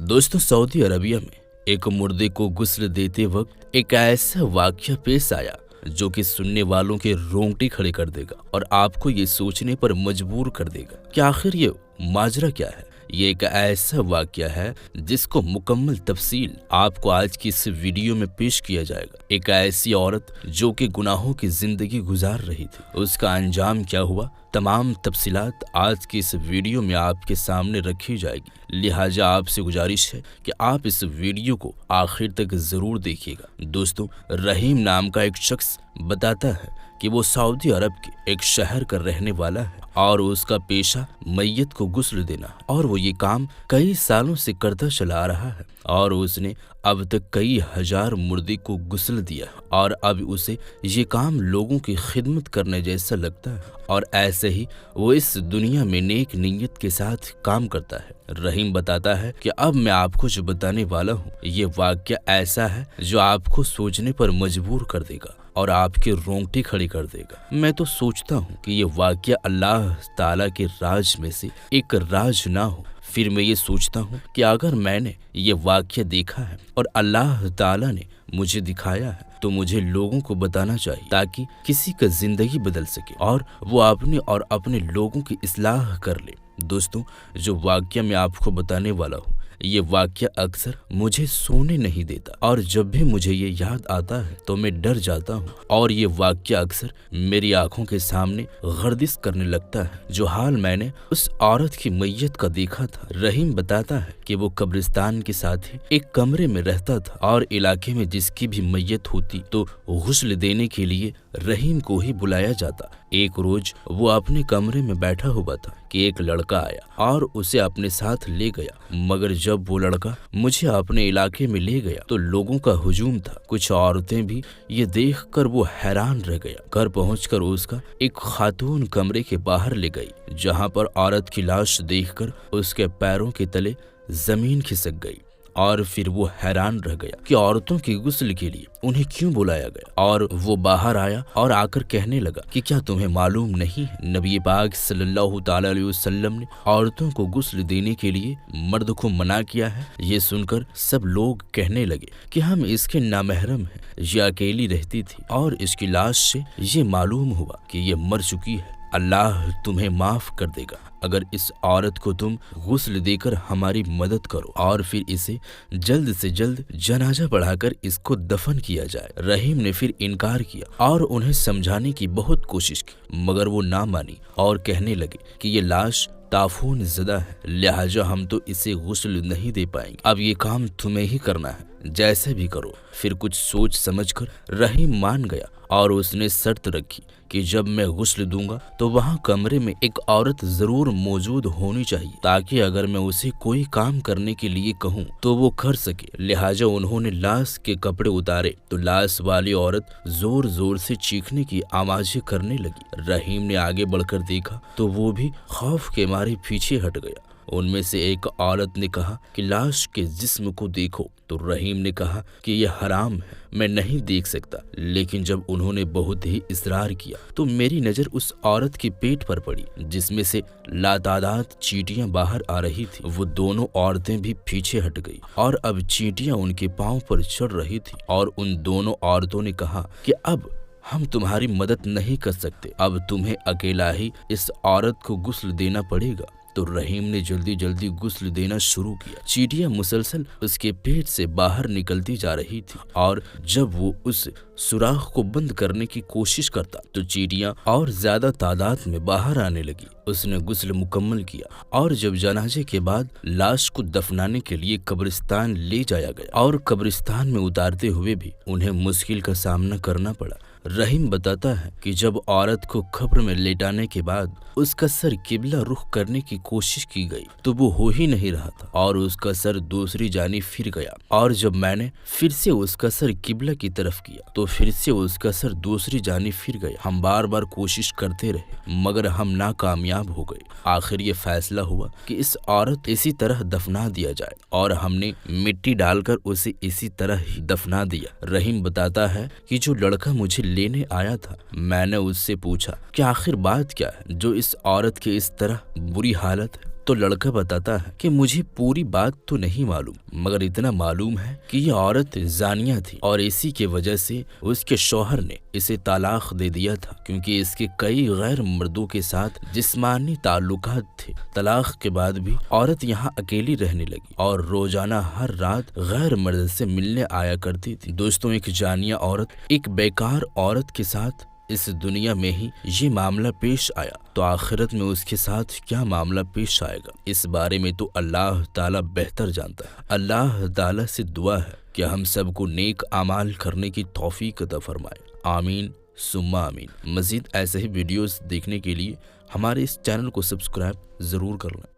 दोस्तों, Saudi Arabia में एक मुर्दे को गुस्ल देते वक्त एक ऐसा वाकया पेश आया जो कि सुनने वालों के रोंगटे खड़े कर देगा और आपको ये सोचने पर मजबूर कर देगा कि आखिर ये माजरा क्या है। ये एक ऐसा वाकया है जिसको मुकम्मल तफसील आपको आज की इस वीडियो में पेश किया जाएगा। एक ऐसी औरत जो कि गुनाहों की जिंदगी गुजार रही थी, उसका अंजाम क्या हुआ, तमाम तफसीलात आज की इस वीडियो में आपके सामने रखी जाएगी। लिहाजा आपसे गुजारिश है कि आप इस वीडियो को आखिर तक जरूर देखिएगा। दोस्तों, रहीम नाम का एक शख्स बताता है कि वो सऊदी अरब के एक शहर का रहने वाला है और उसका पेशा मैयत को गुस्ल देना है और वो ये काम कई सालों से करता चला आ रहा है और उसने अब तक कई हजार मुर्दे को गुस्ल दिया है और अब उसे ये काम लोगों की खिदमत करने जैसा लगता है और ऐसे ही वो इस दुनिया में नेक नीयत के साथ काम करता है। रहीम बताता है कि अब मैं आपको जो बताने वाला हूँ ये वाकया ऐसा है जो आपको सोचने पर मजबूर कर देगा और आपके रोंगटे खड़े कर देगा। मैं तो सोचता हूँ कि ये वाकया अल्लाह ताला के राज में से एक राज ना हो। फिर मैं ये सोचता हूँ कि अगर मैंने ये वाकया देखा है और अल्लाह ताला ने मुझे दिखाया है तो मुझे लोगों को बताना चाहिए ताकि किसी का जिंदगी बदल सके और वो अपने और अपने लोगों की इस्लाह कर ले। दोस्तों, जो वाकया मैं आपको बताने वाला हूँ ये वाकया अक्सर मुझे सोने नहीं देता और जब भी मुझे ये याद आता है तो मैं डर जाता हूँ और ये वाकया अक्सर मेरी आंखों के सामने गर्दिश करने लगता है। जो हाल मैंने उस औरत की मैयत का देखा था। रहीम बताता है कि वो कब्रिस्तान के साथ ही एक कमरे में रहता था और इलाके में जिसकी भी मैयत होती तो गुस्ल देने के लिए रहीम को ही बुलाया जाता। एक रोज वो अपने कमरे में बैठा हुआ था कि एक लड़का आया और उसे अपने साथ ले गया, मगर जब वो लड़का मुझे अपने इलाके में ले गया तो लोगों का हुजूम था। कुछ औरतें भी ये देखकर वो हैरान रह गया। घर पहुंचकर उसका एक खातून कमरे के बाहर ले गई, जहां पर औरत की लाश देखकर उसके पैरों के तले जमीन खिसक गई और फिर वो हैरान रह गया कि औरतों की गुस्ल के लिए उन्हें क्यों बुलाया गया। और वो बाहर आया और आकर कहने लगा कि क्या तुम्हें मालूम नहीं है, नबी पाक सल्लल्लाहु ताला अलैहि वसल्लम ने औरतों को गुस्ल देने के लिए मर्द को मना किया है। ये सुनकर सब लोग कहने लगे कि हम इसके नामहरम हैं, ये अकेली रहती थी और इसकी लाश से ये मालूम हुआ कि ये मर चुकी है। अल्लाह तुम्हें माफ कर देगा अगर इस औरत को तुम गुस्ल देकर हमारी मदद करो और फिर इसे जल्द से जल्द जनाजा पढ़ाकर इसको दफन किया जाए। रहीम ने फिर इनकार किया और उन्हें समझाने की बहुत कोशिश की, मगर वो ना मानी और कहने लगे कि ये लाश ताफून ज़दा है, लिहाजा हम तो इसे गुस्ल नहीं दे पाएंगे। अब ये काम तुम्हें ही करना है, जैसे भी करो। फिर कुछ सोच समझकर रहीम मान गया और उसने शर्त रखी कि जब मैं गुस्ल दूंगा तो वहाँ कमरे में एक औरत जरूर मौजूद होनी चाहिए ताकि अगर मैं उसे कोई काम करने के लिए कहूँ तो वो कर सके। लिहाजा उन्होंने लाश के कपड़े उतारे तो लाश वाली औरत जोर जोर से चीखने की आवाजें करने लगी। रहीम ने आगे बढ़कर देखा तो वो भी खौफ के मारे पीछे हट गया। उनमें से एक औरत ने कहा कि लाश के जिस्म को देखो, तो रहीम ने कहा कि यह हराम है, मैं नहीं देख सकता। लेकिन जब उन्होंने बहुत ही इसरार किया तो मेरी नज़र उस औरत के पेट पर पड़ी जिसमें से लातादाद चींटियां बाहर आ रही थी। वो दोनों औरतें भी पीछे हट गई और अब चींटियां उनके पांव पर चढ़ रही थी और उन दोनों औरतों ने कहा कि अब हम तुम्हारी मदद नहीं कर सकते, अब तुम्हें अकेला ही इस औरत को गुस्ल देना पड़ेगा। तो रहीम ने जल्दी जल्दी गुस्ल देना शुरू किया। चींटियां मुसलसल उसके पेट से बाहर निकलती जा रही थी और जब वो उस सुराख को बंद करने की कोशिश करता तो चींटियां और ज्यादा तादाद में बाहर आने लगी। उसने गुस्ल मुकम्मल किया और जब जनाजे के बाद लाश को दफनाने के लिए कब्रिस्तान ले जाया गया और कब्रिस्तान में उतारते हुए भी उन्हें मुश्किल का सामना करना पड़ा। रहीम बताता है कि जब औरत को कब्र में लेटाने के बाद उसका सर किबला रुख करने की कोशिश की गई तो वो हो ही नहीं रहा था और उसका सर दूसरी जानिब फिर गया और जब मैंने फिर से उसका सर किबला की तरफ किया तो फिर से उसका सर दूसरी जानिब फिर गया। हम बार बार कोशिश करते रहे मगर हम नाकामयाब हो गए। आखिर ये फैसला हुआ कि इस औरत इसी तरह दफना दिया जाए और हमने मिट्टी डालकर उसे इसी तरह ही दफना दिया। रहीम बताता है कि जो लड़का मुझे लेने आया था मैंने उससे पूछा कि आखिर बात क्या है जो इस औरत की इस तरह बुरी हालत है। तो लड़का बताता है कि मुझे पूरी बात तो नहीं मालूम, मगर इतना मालूम है कि ये औरत जानिया थी और इसी के वजह से उसके शौहर ने इसे तलाक दे दिया था, क्योंकि इसके कई गैर मर्दों के साथ जिस्मानी ताल्लुकात थे। तलाक के बाद भी औरत यहाँ अकेली रहने लगी और रोजाना हर रात गैर मर्द से मिलने आया करती थी। दोस्तों, एक जानिया औरत एक बेकार औरत के साथ इस दुनिया में ही ये मामला पेश आया, तो आखिरत में उसके साथ क्या मामला पेश आएगा, इस बारे में तो अल्लाह ताला बेहतर जानता है। अल्लाह ताला से दुआ है कि हम सबको नेक अमाल करने की तौफीक अता फरमाए। आमीन सुम्मा आमीन। मज़ीद ऐसे ही वीडियोस देखने के लिए हमारे इस चैनल को सब्सक्राइब ज़रूर कर लें।